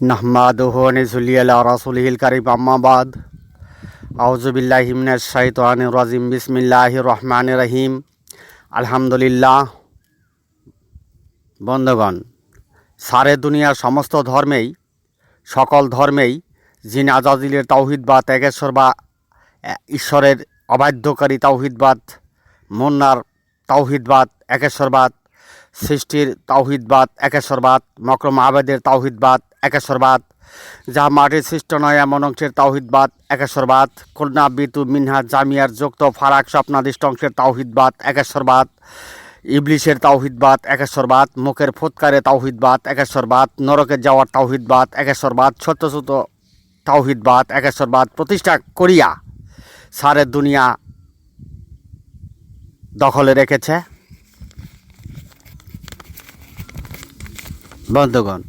নাহমাদুহু ওয়া নুসাল্লি আলা রাসূলিহিল কারীম আম্মা বাদ আউযু বিল্লাহি মিনাশ শাইতানির রাজিম বিসমিল্লাহির রহমানির রহিম আলহামদুলিল্লাহ। বন্ধুগণ, সারে দুনিয়ার সমস্ত ধর্মেই সকল ধর্মেই জিন আজাজিলের তাওহীদবাদ, একেশ্বর বা ঈশ্বরের অবাধ্যকারী তাওহীদবাদ, মুন্নার তাওহীদবাদ, একেশ্বরবাদ, সৃষ্টির তাওহীদবাদ, একেশ্বরবাদ, মকরম আবেদের তাওহীদবাদ, একেশ্বরবাদ, যাহা মাটির সৃষ্ট নয় এমন অংশের তাওহীদবাদ, একেশ্বরবাদ, খুলনা বিতু মিনহাজ জামিয়ার যুক্ত ফারাক স্বপ্নাদিষ্ট অংশের তাওহীদবাদ, একেশ্বরবাদ, ইবলিশের তাওহীদবাদ, একেশ্বরবাদ, মুখের ফুৎকারে তাওহীদবাদ, একেশ্বরবাদ, নরকে যাওয়ার তাওহীদবাদ, একেশ্বরবাদ, সত্যসূত তাওহীদবাদ, একেশ্বরবাদ প্রতিষ্ঠা করিয়া সারে দুনিয়া দখলে রেখেছে। বন্ধুগণ,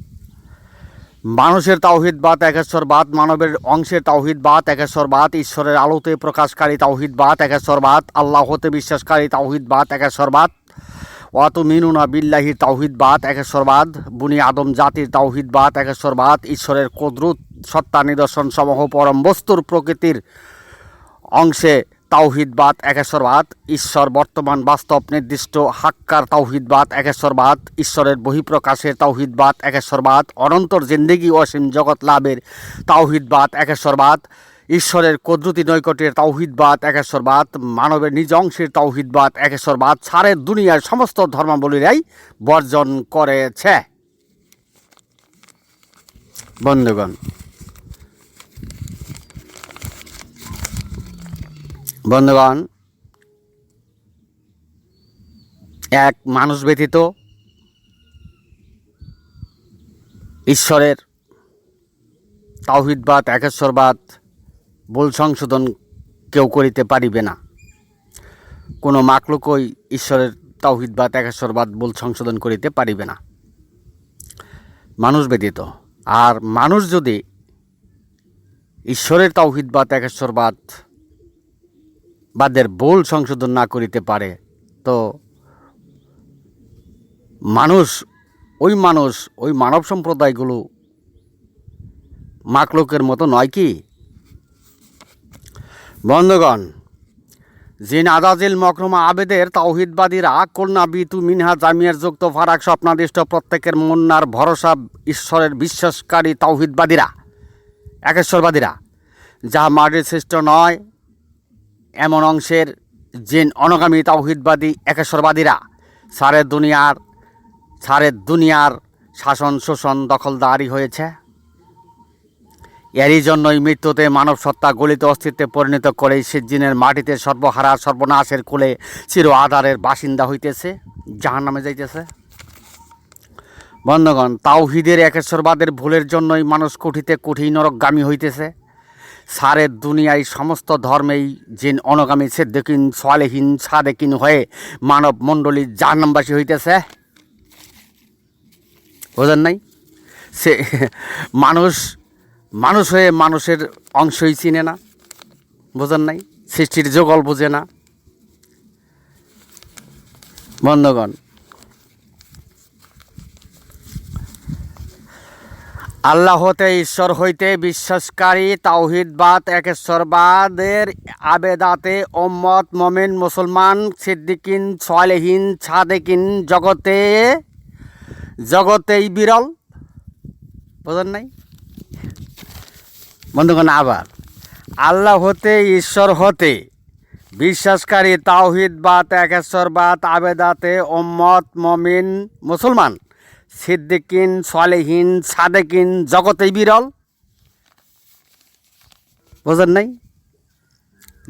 মানুষের তাওহীদবাদ, একেশ্বরবাদ, মানবের অংশের তাওহীদবাদ, একেশ্বরবাদ, ঈশ্বরের আলোতে প্রকাশকারী তাওহীদবাদ, একেশ্বরবাদ, আল্লাহতে বিশ্বাসকারী তাওহীদবাদ, একেশ্বরবাদ, ওয়াতুমিনুনা বিল্লাহির তাওহীদবাদ, একেশ্বরবাদ, বুনি আদম জাতির তাওহীদবাদ, একেশ্বরবাদ, ঈশ্বরের কুদরত সত্তা নিদর্শন সমূহ পরম বস্তুর প্রকৃতির অংশে তাওহীদবাদ, একেশ্বরবাদ, ঈশ্বর বর্তমান বাস্তব নির্দিষ্ট হাক্কার তাওহীদবাদ, একেশ্বরবাদ, ঈশ্বরের বহিঃপ্রকাশের তাওহীদবাদ, একেশ্বরবাদ, অনন্তর জিন্দেগি অসীম জগৎ লাভের তাওহীদবাদ, একেশ্বরবাদ, ঈশ্বরের কুদরতি নৈকট্যের তাওহীদবাদ, একেশ্বরবাদ, মানবের নিজ অংশের তাওহীদবাদ, একেশ্বরবাদ সারের দুনিয়ার সমস্ত ধর্মাবলীরাই বর্জন করেছে। বন্ধুগণ, এক মানুষ ব্যতীত ঈশ্বরের তাওহীদবাদ, একেশ্বরবাদ ভুল সংশোধন কেউ করিতে পারিবে না। কোনো মাকলুকই ঈশ্বরের তাওহীদবাদ, একেশ্বরবাদ ভুল সংশোধন করিতে পারিবে না, মানুষ ব্যতীত। আর মানুষ যদি ঈশ্বরের তাওহীদবাদ, একেশ্বরবাদ বাদের ভুল সংশোধন না করিতে পারে, তো ওই মানব সম্প্রদায়গুলো মাকলুকের মতো নয় কি? বন্ধুগণ, জিন আজাজিল মকরমা আবেদের তাওহীদবাদীরা খুলনা বিতু মিনহাজ জামিয়ার যুক্ত ফারাক স্বপ্নাদিষ্ট প্রত্যেকের মুন্নার ভরসা ঈশ্বরের বিশ্বাসকারী তাওহীদবাদীরা, একেশ্বরবাদীরা, যাহা মাটির সৃষ্ট নয় এমন অংশের জিন অনগামী তাওহীদবাদী একেশ্বরবাদীরা সারে দুনিয়ার শাসন শোষণ দখলদারি হয়েছে। এরই জন্যই মৃত্যুতে মানব সত্তা গলিত অস্তিত্বে পরিণত করেই সে জিনের মাটিতে সর্বহারা সর্বনাশের কোলে চির আধারের বাসিন্দা হইতেছে, জাহান্নামে যাইতেছে। বন্ধুগণ, তাওহীদের একেশ্বরবাদের ভুলের জন্যই মানুষ কুঠিতে কুঠি নরকগামী হইতেছে। সারের দুনিয়ায় সমস্ত ধর্মেই জিন অনগামী সিদ্দিকিন সালেহিন সাদেকিন হয়ে মানব মণ্ডলী জাহান্নামবাসী হইতেছে। বোঝেন নাই? সে মানুষ হয়ে মানুষের অংশই চিনে না। বোঝেন নাই? সৃষ্টির যোগল বোঝে না। বন্ধুগণ, আল্লাহ হতে ঈশ্বর হইতে বিশ্বাসকারী তাওহীদবাদ, একেশ্বরবাদের আবেদাতে উম্মত মুমিন মুসলমান সিদ্দিকিন সালেহিন সাদেকিন জগতেই বিরল। বোঝেন নাই? বন্ধুগণ, আবার আল্লাহ হতে ঈশ্বর হতে বিশ্বাসকারী তাওহীদবাদ, একেশ্বরবাদ আবেদাতে উম্মত মুমিন মুসলমান সিদ্দিকিন সালেহিন সাদেকিন জগতেই বিরল। বোঝেন নাই?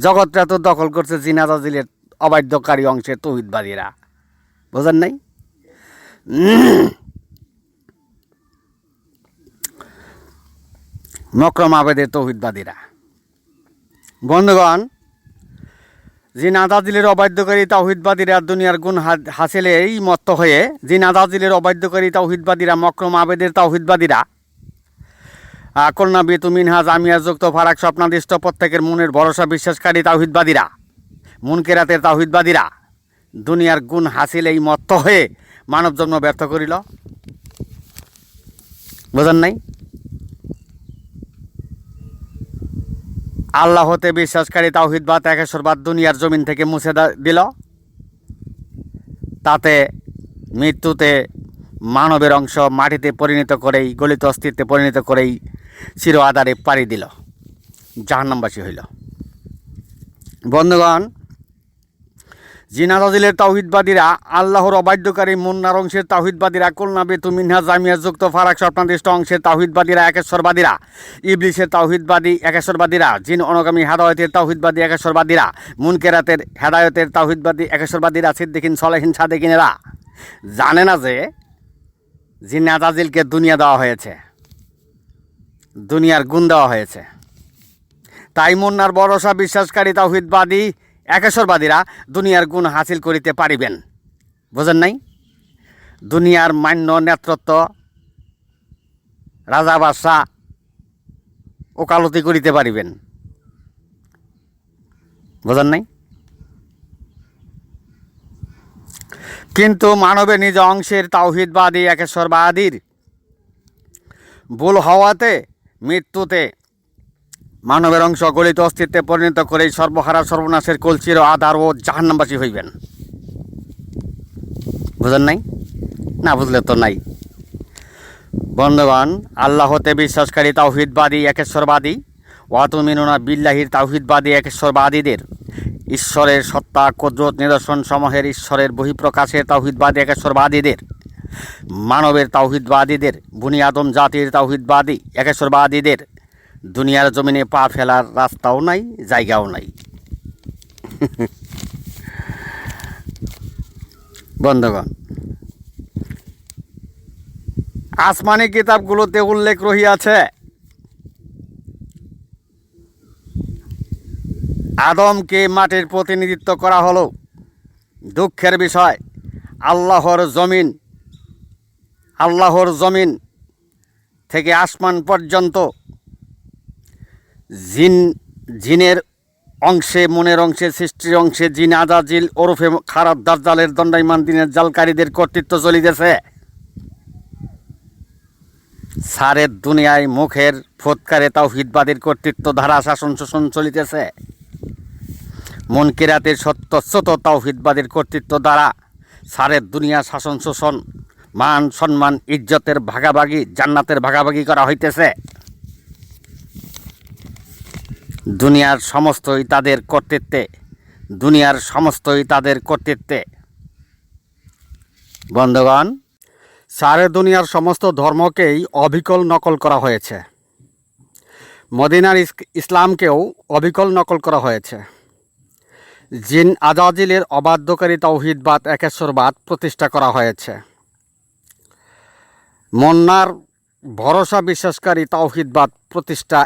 জগৎটা তো দখল করছে জিন আজাজিলের অবাধ্যকারী অংশের তাওহীদবাদীরা। বোঝেন নাই? মকরম আবেদের তাওহীদবাদীরা। বন্ধুগণ, জিন আজাজিলের অবাধ্যকারী তাওহীদবাদীরা দুনিয়ার গুণ হাসিলেই মত্ত হয়ে জিন আজাজিলের অবাধ্যকারী তাওহীদবাদীরা, মকরম আবেদের তাওহীদবাদীরা, খুলনা বিতু মিনহাজ জামিয়া যুক্ত ফারাক স্বপ্নাদিষ্ট প্রত্যেকের মনের ভরসা বিশ্বাসকারী তাওহীদবাদীরা, মুনকেরাতের তাওহীদবাদীরা দুনিয়ার গুণ হাসিলেই মত্ত হয়ে মানব জন্ম ব্যর্থ করিল। বোঝেন নাই? আল্লাহতে বিশ্বাসকারী তাওহীদবাদ একেশ্বরবাদ দুনিয়ার জমিন থেকে মুছে দিল। তাতে মৃত্যুতে মানবের অংশ মাটিতে পরিণত করেই, গলিত অস্তিত্বে পরিণত করেই চির আধারে পাড়ি দিল, জাহান্নামবাসী হইল। বন্ধুগণ, জিনাদাজিলের তাওহীদবাদীরা, আল্লাহর অবাধ্যকারী মুন্নার অংশের তাওহীদবাদীরা, কুলনা বেতু মিনহা জামিয়া যুক্ত ফারাক স্বপ্নাদিষ্ট অংশের তাওহীদবাদীরা, একেশ্বরবাদীরা, ইবলিসের তাওহীদবাদী একেশ্বরবাদীরা, জিন অনুগামী হেদায়েতের তাওহীদবাদী একেশ্বরবাদীরা, মুনকেরাতের হেদায়েতের তাওহীদবাদী একেশ্বরবাদীরা, সিদ্দিকিন সলেহিন সাদেকিনেরা জানে না যে জিনাদাজিলকে দুনিয়া দেওয়া হয়েছে, দুনিয়ার গুণ দেওয়া হয়েছে। তাই মুন্নার ভরসা বিশ্বাসকারী তাওহীদবাদী একেশ্বরবাদীরা দুনিয়ার গুণ হাসিল করিতে পারিবেন। বোঝেন নাই? দুনিয়ার মান্য নেতৃত্ব, রাজা বাদশাহ ওকালতি করিতে পারিবেন। বোঝেন নাই? কিন্তু মানবের নিজ অংশের তাওহীদবাদী একেশ্বরবাদীর ভুল হওয়াতে, মৃত্যুতে মানবের অংশ গলিত অস্তিত্বে পরিণত করেই সর্বহারা সর্বনাশের কলচির আধার ও জাহান্নামবাসী হইবেন। বুঝেন নাই? না বুঝলে তো নাই। বন্ধুগণ, আল্লাহতে বিশ্বাসকারী তাওহীদবাদী একেশ্বরবাদী, ওয়াতুমিনুনা বিল্লাহির তাওহীদবাদী একেশ্বরবাদীদের, ঈশ্বরের সত্তা কুদরত নিদর্শন সমূহের ঈশ্বরের বহিঃপ্রকাশের তাওহীদবাদী একেশ্বরবাদীদের, মানবের তাওহীদবাদীদের, বনি আদম জাতির তাওহীদবাদী একেশ্বরবাদীদের দুনিয়ার জমিনে পা ফেলার রাস্তাও নাই, জায়গাও নাই। বন্ধুগণ, আসমানি কিতাবগুলোতে উল্লেখ রহিয়াছে, আদমকে মাটির প্রতিনিধিত্ব করা হলো। দুঃখের বিষয়, আল্লাহর জমিন থেকে আসমান পর্যন্ত জিনের অংশে, মনের অংশে, সৃষ্টির অংশে জিন আজাজিল ওরফে খারাপ দাজ্জালের দণ্ডায়মান দিনের জালকারীদের কর্তৃত্ব চলিতেছে। সারের দুনিয়ায় মুখের ফোৎকারে তাওহীদবাদীর কর্তৃত্ব ধারা শাসন শোষণ চলিতেছে। মুনকিরাতের সত্যচ্যুত তাওহীদবাদীর কর্তৃত্ব দ্বারা সারের দুনিয়া শাসন শোষণ, মান সম্মান, ইজ্জতের ভাগাভাগি, জান্নাতের ভাগাভাগি করা হইতেছে। দুনিয়ার সমস্তই তাদের কর্তৃত্বে। বন্ধুগণ, সারে দুনিয়ার সমস্ত ধর্মকেই অবিকল নকল করা হয়েছে। মদিনার ইসলামকেও অবিকল নকল করা হয়েছে। জিন আজাজিলের অবাধ্যকারী তাওহীদবাদ একেশ্বরবাদ প্রতিষ্ঠা করা হয়েছে। মুন্নার ভরসা বিশ্বাসকারী তাওহীদবাদ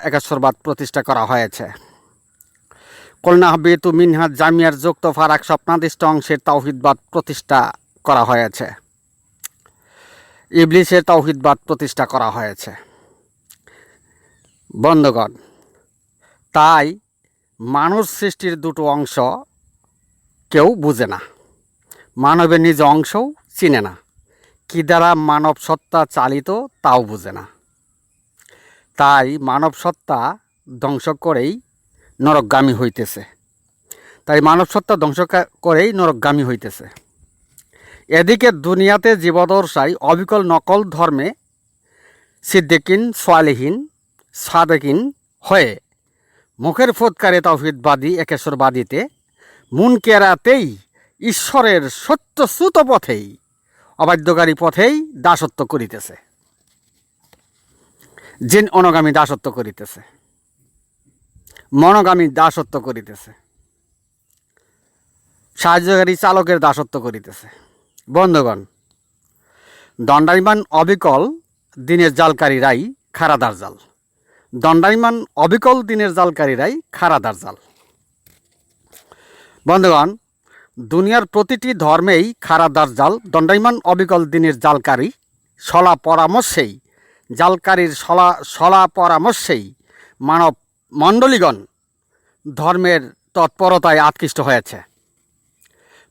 একেশ্বরবাদ প্রতিষ্ঠা করা হয়েছে। কুলনা বেতু মিনহা জামিয়ার যুক্ত ফারাক স্বপ্নাদিষ্ট অংশের তাওহীদবাদ প্রতিষ্ঠা করা হয়েছে। ইবলিসের তাওহীদবাদ প্রতিষ্ঠা করা হয়েছে। বন্ধুগণ, তাই মানুষ সৃষ্টির দুটো অংশ কেউ বুঝে না, মানবের নিজ অংশও চিনে না, কি দ্বারা মানব সত্তা চালিত তাও বুঝে না। তাই মানব সত্তা ধ্বংস করেই নরকগামী হইতেছে। এদিকে দুনিয়াতে জীবদশায় অবিকল নকল ধর্মে সিদ্দিকিন সালেহিন সাদেকিন হয়ে মুখের ফোৎকারে তাওহীদবাদী একেশ্বরবাদীতে, মুনকেরাতেই ঈশ্বরের সত্যচ্যুত পথেই, অবাধ্যকারী পথেই দাসত্ব করিতেছে, জিন অনুগামী দাসত্ব করিতেছে, মনোগামী দাসত্ব করিতেছে, সাহায্যকারী চালকের দাসত্ব করিতেছে। বন্ধুগণ, দণ্ডায়মান অবিকল দিনের জালকারীরাই খারা দাজ্জাল। বন্ধুগণ, দুনিয়ার প্রতিটি ধর্মেই খারা দাজ্জাল, দণ্ডায়মান অবিকল দিনের জালকারী, সলা পরামর্শেই মানব মণ্ডলীগণ ধর্মের তৎপরতায় আকৃষ্ট হয়েছে।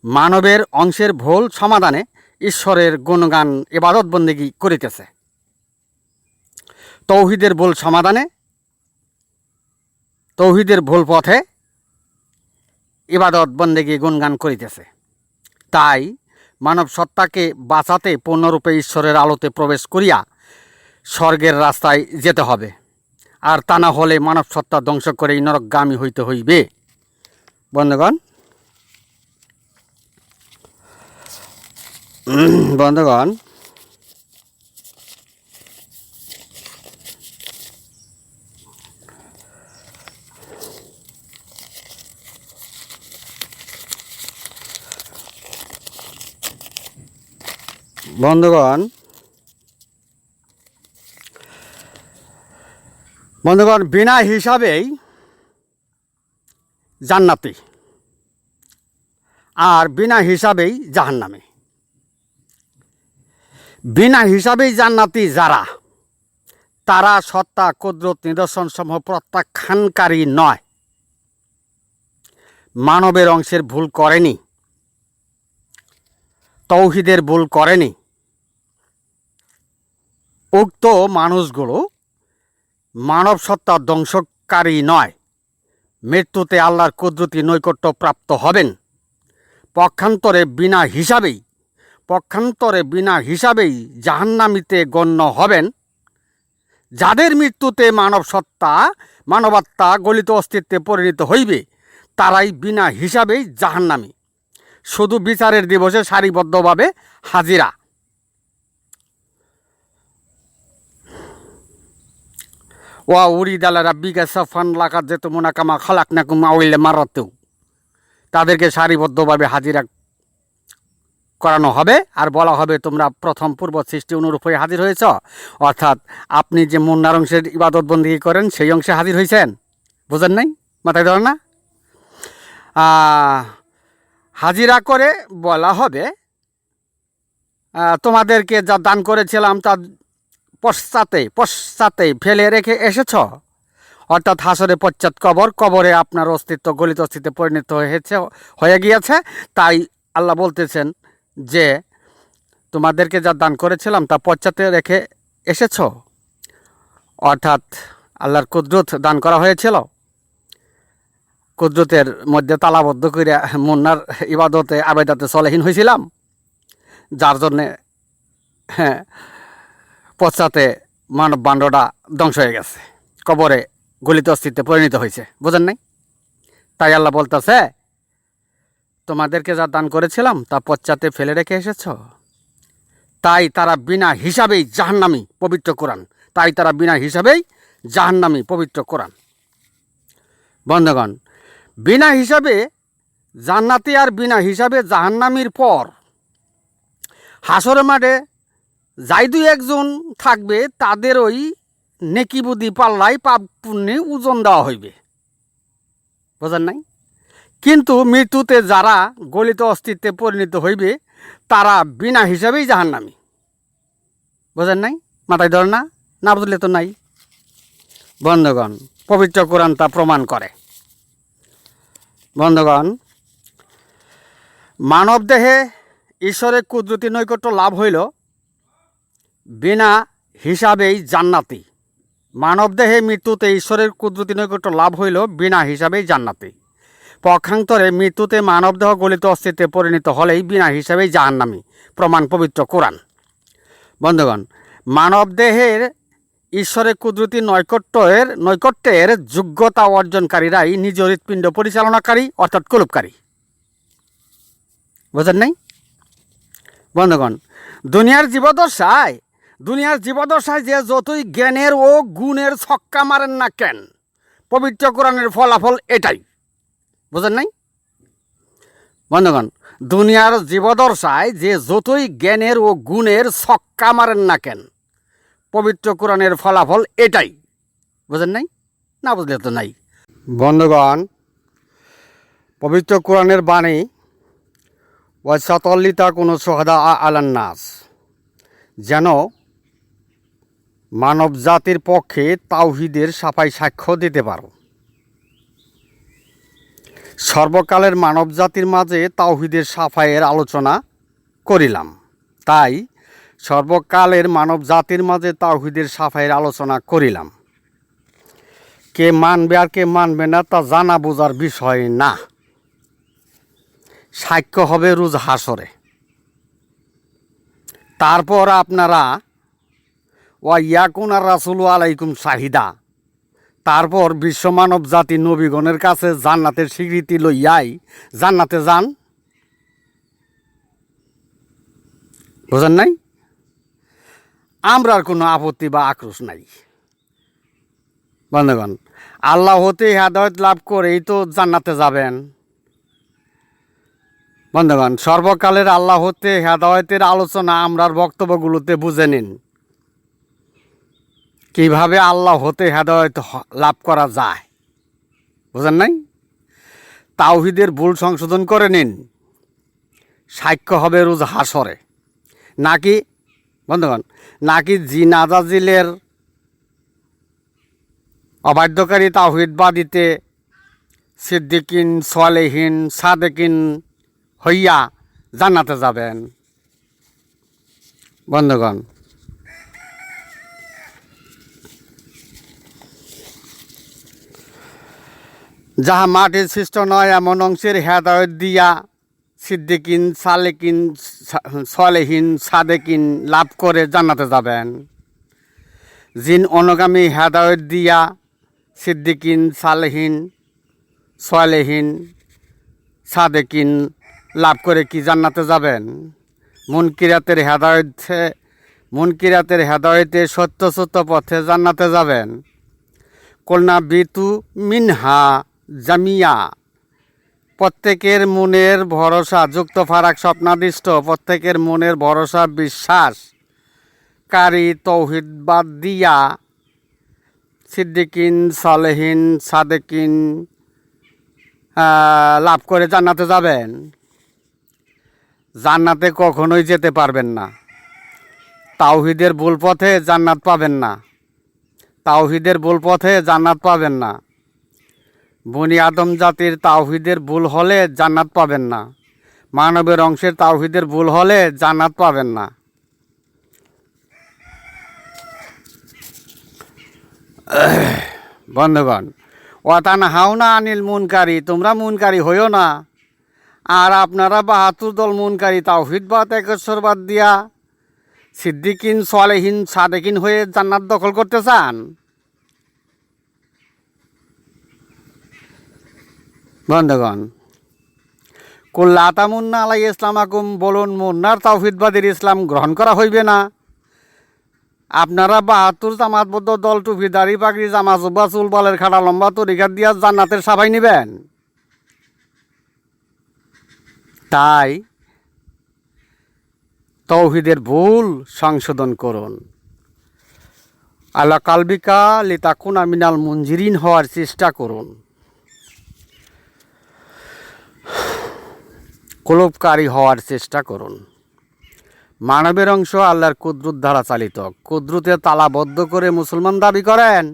মানবের অংশের ভুল সমাধানে ঈশ্বরের গুণগান ইবাদত বন্দেগী করিতেছে। তৌহিদের ভুল সমাধানে তৌহিদের ভুল পথে ইবাদত বন্দেগী গুণগান করিতেছে। তাই মানব সত্তাকে বাঁচাতে পূর্ণরূপে ঈশ্বরের আলোতে প্রবেশ করিয়া স্বর্গের রাস্তায় যেতে হবে, আর তা না হলে মানব সত্তা ধ্বংস করে নরকগামী হইতে হইবে। বন্ধুগণ, বন্ধুগণ বন্ধুগণ বন্ধুগণ বিনা হিসাবেই জান্নাতি আর বিনা হিসাবেই জাহান্নামে। বিনা হিসাবেই জান্নাতি যারা, তারা সত্তা কুদরত নিদর্শনসমূহ প্রত্যাখ্যানকারী নয়, মানবের অংশের ভুল করেনি, তৌহিদের ভুল করেনি। উক্ত মানুষগুলো মানব সত্তা ধ্বংসকারী নয়, মৃত্যুতে আল্লাহর কুদরতি নৈকট্য প্রাপ্ত হবেন। পক্ষান্তরে বিনা হিসাবেই জাহান্নামীতে গণ্য হবেন। যাদের মৃত্যুতে মানবাত্মা গলিত অস্তিত্বে পরিণত হইবে, তারাই বিনা হিসাবেই জাহান্নামী, শুধু বিচারের দিবসে সারিবদ্ধভাবে হাজিরা। ওয়া উরিদ আলা রাব্বিকা সাফান লাকাদ জাতুমুনা কামা খালাকনাকুম আউলা মারাতু, তাদেরকে সারিবদ্ধভাবে হাজিরা করানো হবে আর বলা হবে, তোমরা প্রথম পূর্ব সৃষ্টি অনুরূপ হয়ে হাজির হয়েছ। অর্থাৎ আপনি যে মুন্নার অংশের ইবাদত বন্দেগী করেন সেই অংশে হাজির হয়েছেন। বুঝেন নাই? মাথায় ধরেন না? হাজিরা করে বলা হবে, তোমাদেরকে যা দান করেছিলাম তা পশ্চাতে ফেলে রেখে এসেছ। অর্থাৎ হাসরে পশ্চাৎ কবরে আপনার অস্তিত্ব গলিত অস্তিত্বে পরিণত হয়ে গিয়েছে। তাই আল্লাহ বলতেছেন যে তোমাদেরকে যা দান করেছিলাম তা পশ্চাতে রেখে এসেছ। অর্থাৎ আল্লাহর কুদরত দান করা হয়েছিল, কুদরতের মধ্যে তালাবদ্ধ করে মুন্নার ইবাদতে আবেদাতে সলেহীন হয়েছিলাম, যার জন্যে পশ্চাতে মানব বান্ডটা ধ্বংস হয়ে গেছে, কবরে গলিত অস্তিত্বে পরিণত হয়েছে। বুঝেন নাই? তাই আল্লাহ বলতেছে, তোমাদেরকে যা দান করেছিলাম তা পশ্চাতে ফেলে রেখে এসেছ। তাই তারা বিনা হিসাবেই জাহান্নামী, পবিত্র কোরআন। তাই তারা বিনা হিসাবেই জাহান্নামী, পবিত্র কোরআন। বন্ধুগণ, বিনা হিসাবে জান্নাতি আর বিনা হিসাবে জাহান্নামীর পর হাসরের মাঠে যাই দুই একজন থাকবে, তাদের ওই নেকি বুদ্ধি পাল্লায় পাপ পুণ্যে ওজন দেওয়া হইবে। বোঝেন নাই? কিন্তু মৃত্যুতে যারা গলিত অস্তিত্বে পরিণত হইবে, তারা বিনা হিসাবেই জাহান্নামী। বোঝেন নাই? মাথায় ধর না? না বুঝলে তো নাই। বন্ধুগণ, পবিত্র কোরআন তা প্রমাণ করে। বন্ধুগণ, মানব দেহে ঈশ্বরের কুদরতি নৈকট্য লাভ হইল বিনা হিসাবেই জান্নাতি। মানব দেহে মৃত্যুতে ঈশ্বরের কুদরতি নৈকট্য লাভ হইল বিনা হিসাবেই জান্নাতি। পক্ষান্তরে মৃত্যুতে মানবদেহ গলিত অস্তিত্বে পরিণত হলেই বিনা হিসাবেই জাহান্নামী, প্রমাণ পবিত্র কোরআন। বন্ধুগণ, মানবদেহের ঈশ্বরের কুদরতি নৈকট্যের যোগ্যতা অর্জনকারীরাই নিজ হৃৎপিণ্ড পরিচালনাকারী, অর্থাৎ কলুপকারী। বুঝেন নাই? বন্ধুগণ, দুনিয়ার জীবদশায় যে যতই জ্ঞানের ও গুণের ছক্কা মারেন না কেন, পবিত্র কোরআনের ফলাফল এটাই। বুঝেন নাই? বন্ধুগণ, দুনিয়ার জীবদশায় যে যতই জ্ঞানের ও গুণের ছক্কা মারেন না কেন, পবিত্র কোরআনের ফলাফল এটাই। বুঝেন নাই? না বুঝলে তো নাই। বন্ধুগণ, পবিত্র কোরআনের বাণী ওয়াসাতল্লিতা কোনো সোহাদা আলান্নাস, যেন মানব জাতির পক্ষে তাওহীদের সাফাই সাক্ষ্য দিতে পারো। সর্বকালের মানব জাতির মাঝে তাওহীদের সাফাইয়ের আলোচনা করিলাম। তাই সর্বকালের মানব জাতির মাঝে তাওহীদের সাফাইয়ের আলোচনা করিলাম। কে মানবে আর কে মানবে না তা জানা বোঝার বিষয় না। সাক্ষ্য হবে রোজ হাসরে। তারপর আপনারা ওয়া ইয়াকুন আর রাসূল আলাইকুম শাহিদা, তারপর বিশ্বমানব জাতি নবীগণের কাছে জান্নাতের স্বীকৃতি লইয়াই জান্নাতে যান। বুঝেন নাই? আমরার কোনো আপত্তি বা আক্রোশ নাই। বন্ধুগণ, আল্লাহ হতে হেদায়েত লাভ করেই তো জান্নাতে যাবেন। বন্ধুগণ, সর্বকালের আল্লাহ হতে হেদায়েতের আলোচনা আমরার বক্তব্যগুলোতে বুঝে নিন। কিভাবে আল্লাহ হতে হেদায়েত লাভ করা যায়, বুঝেন নাই? তাওহীদের ভুল সংশোধন করে নিন। সাক্ষ্য হবে রোজ হাসরে। নাকি বন্ধুগণ, নাকি জিনাজাজিলের অবাধ্যকারী তাওহীদবাদীতে সিদ্দিকিন সালেহিন সাদেকিন হইয়া জান্নাতে যাবেন। বন্ধুগণ, যাহা মাটির সৃষ্ট নয় এমন অংশের হেদায়েত দিয়া সিদ্দিকিন সালেকিন সালেহিন সাদেকিন লাভ করে জান্নাতে যাবেন। জিন অনুগামী হেদায়েত দিয়া সিদ্দিকিন সালেহিন সালেহিন সাদেকিন লাভ করে কি জান্নাতে যাবেন? মুনকিরাতের হেদায়েতে সত্য সত্য পথে জান্নাতে যাবেন। কলনা বিতু মিনহা জামিয়া, প্রত্যেকের মনের ভরসা যুক্ত ফারাক স্বপ্নাদিষ্ট, প্রত্যেকের মনের ভরসা বিশ্বাসকারী তৌহিদবাদ দিয়া সিদ্দিকিন সালেহিন সাদেকিন লাভ করে জান্নাতে যাবেন। জান্নাতে কখনোই যেতে পারবেন না। তাওহীদের ভুল পথে জান্নাত পাবেন না। তাওহীদের ভুল পথে জান্নাত পাবেন না। বনি আদম জাতির তাওহীদের ভুল হলে জান্নাত পাবেন না। মানবের অংশের তাওহীদের ভুল হলে জান্নাত পাবেন না। বন্ধুগণ, ওয়াতানহাউনা আনিল মুনকারি, তোমরা মুনকারি হইও না। আর আপনারা ৭২ দল মুনকারি তাওহীদবাদ একেশ্বরবাদ দিয়া সিদ্দিকিন সালেহিন সাদেকিন হয়ে জান্নাত দখল করতে চান। বন্ধুগণ, কুল্লা তামুন্না আলাই ইসলামাকুম, বলুন মুন্নার তাওহীদবাদের ইসলাম গ্রহণ করা হইবে না। আপনারা ৭২ জামাতবদ্ধ দল টুপি দাড়ি পাগড়ি জামা জুব্বা চুল বালের খাটা লম্বা তরিকা দিয়া জান্নাতের সাফাই নিবেন। তাই তাওহীদের ভুল সংশোধন করুন। আলা কালবিকা লিতাকুনা মিনাল মুনজিরিন হওয়ার চেষ্টা করুন। কলবকারী হওয়ার চেষ্টা করুন। মানবের অংশ আল্লাহর কুদরত দ্বারা চালিত। কুদরতে তালাবদ্ধ করে মুসলমান দাবি করেন,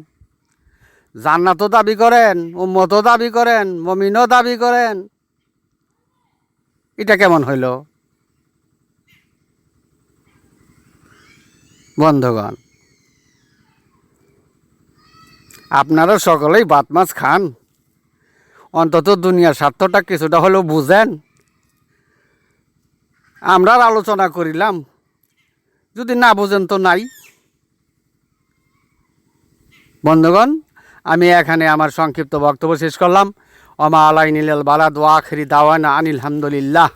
জান্নাতও দাবি করেন, উম্মতও দাবি করেন, মুমিনও দাবি করেন। এটা কেমন হইল? বন্ধুগণ, আপনারা সকলেই ভাত মাছ খান, অন্তত দুনিয়ার স্বার্থটা কিছুটা হলেও বুঝেন। আমরা আলোচনা করিলাম, যদি না বুঝেন তো নাই। বন্ধুগণ, আমি এখানে আমার সংক্ষিপ্ত বক্তব্য শেষ করলাম। ওমা আলাইনিল বালাদ ওয়া আখিরি দাওয়ানা আনিল হামদুলিল্লাহ।